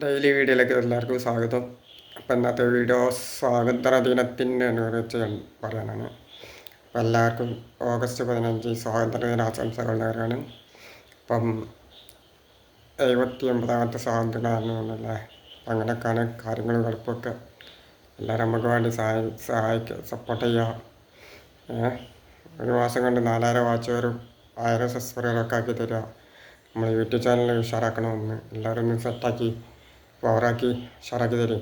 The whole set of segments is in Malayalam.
ഡെയിലി വീഡിയോയിലേക്ക് എല്ലാവർക്കും സ്വാഗതം. അപ്പം ഇന്നത്തെ വീഡിയോ സ്വാതന്ത്ര്യ ദിനത്തിനെ കുറിച്ച് പറയാനാണ്. അപ്പം എല്ലാവർക്കും ഓഗസ്റ്റ് 15 സ്വാതന്ത്ര്യ ദിനാശംസകൾ നേരാണ്. അപ്പം 79ാമത്തെ സ്വാതന്ത്ര്യമാണെന്നല്ലേ. അങ്ങനെയൊക്കെയാണ് കാര്യങ്ങൾ എളുപ്പമൊക്കെ. എല്ലാവരും നമുക്ക് വേണ്ടി സഹായിക്കുക, സപ്പോർട്ട് ചെയ്യുക. ഒരു മാസം കൊണ്ട് 4000 വാച്ചുകാരും 1000 സബ്സ്ക്രൈബറൊക്കെ ആക്കി തരിക. നമ്മൾ യൂട്യൂബ് ചാനൽ ഉഷാറാക്കണമെന്ന് എല്ലാവരും ഒന്ന് സെറ്റാക്കി പവറാക്കി ഉഷാറാക്കി തരും.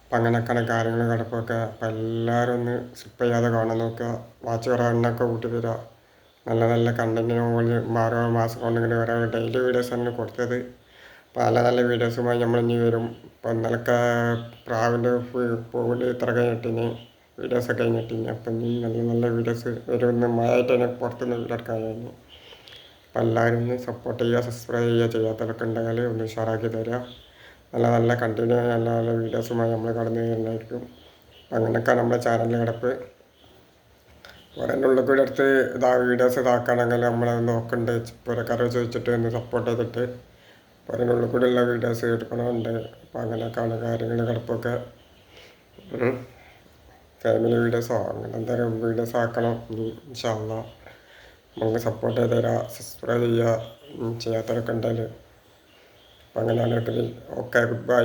അപ്പം അങ്ങനെയൊക്കെയാണ് കാര്യങ്ങൾ കിടപ്പൊക്കെ. അപ്പം എല്ലാവരും ഒന്ന് സ്കിപ്പ് ചെയ്യാതെ കാണാൻ നോക്കുക. വാച്ച് കുറവെണ്ണൊക്കെ കൂട്ടി തരിക. നല്ല നല്ല കണ്ടൻറ്റിന് മുകളിൽ 6 മാസം കൊണ്ടിങ്ങനെ ഓരോ ഡെയിലി വീഡിയോസാണ് കൊടുത്തത്. പല നല്ല വീഡിയോസുമായി നമ്മൾ ഇനി വരും. ഇപ്പം ഇന്നലൊക്കെ പ്രാവിൻ്റെ പൂവിൻ്റെ ഇത്ര കഴിഞ്ഞിട്ടിന് വീഡിയോസൊക്കെ കഴിഞ്ഞിട്ടിന്. അപ്പം ഇനി നല്ല നല്ല വീഡിയോസ് വരുമെന്ന് മഴയായിട്ട് തന്നെ പുറത്തുനിന്ന് വീഡിയോ എടുക്കാൻ കഴിഞ്ഞു. അപ്പം എല്ലാവരും ഒന്ന് സപ്പോർട്ട് ചെയ്യുക, സബ്സ്ക്രൈബ് ചെയ്യുക. ചെയ്യാത്തവരൊക്കെ ഉണ്ടെങ്കിൽ ഒന്ന് ഉഷാറാക്കി തരിക. നല്ല നല്ല കണ്ടിന്യൂ നല്ല നല്ല വീഡിയോസുമായി നമ്മൾ കടന്നു വരുന്നതായിരിക്കും. അങ്ങനെയൊക്കെ നമ്മുടെ ചാനലിൽ കിടപ്പ്. കുറേ ഉള്ളിൽ കൂടെ എടുത്ത് വീഡിയോസ് ഇതാക്കുകയാണെങ്കിൽ നമ്മളെ നോക്കണ്ട് പുരക്കാരെ ചോദിച്ചിട്ട് ഒന്ന് സപ്പോർട്ട് ചെയ്തിട്ട് കുറേ ഉള്ളിൽ കൂടെ ഉള്ള വീഡിയോസ് എടുക്കണമുണ്ട്. അപ്പം അങ്ങനെയൊക്കെയാണ് കാര്യങ്ങൾ കിടപ്പൊക്കെ. ഫാമിലി വീഡിയോസോ അങ്ങനെ എന്തെങ്കിലും വീഡിയോസ് ആക്കണം ഇൻഷാ അല്ലാഹ്. നമുക്ക് സപ്പോർട്ട് ചെയ്ത് തരാം, സബ്സ്ക്രൈബ് ചെയ്യുക ചെയ്യാത്തവരൊക്കെ ഉണ്ടെങ്കിൽ. അപ്പം അങ്ങനെയാണ്. Okay, good bye.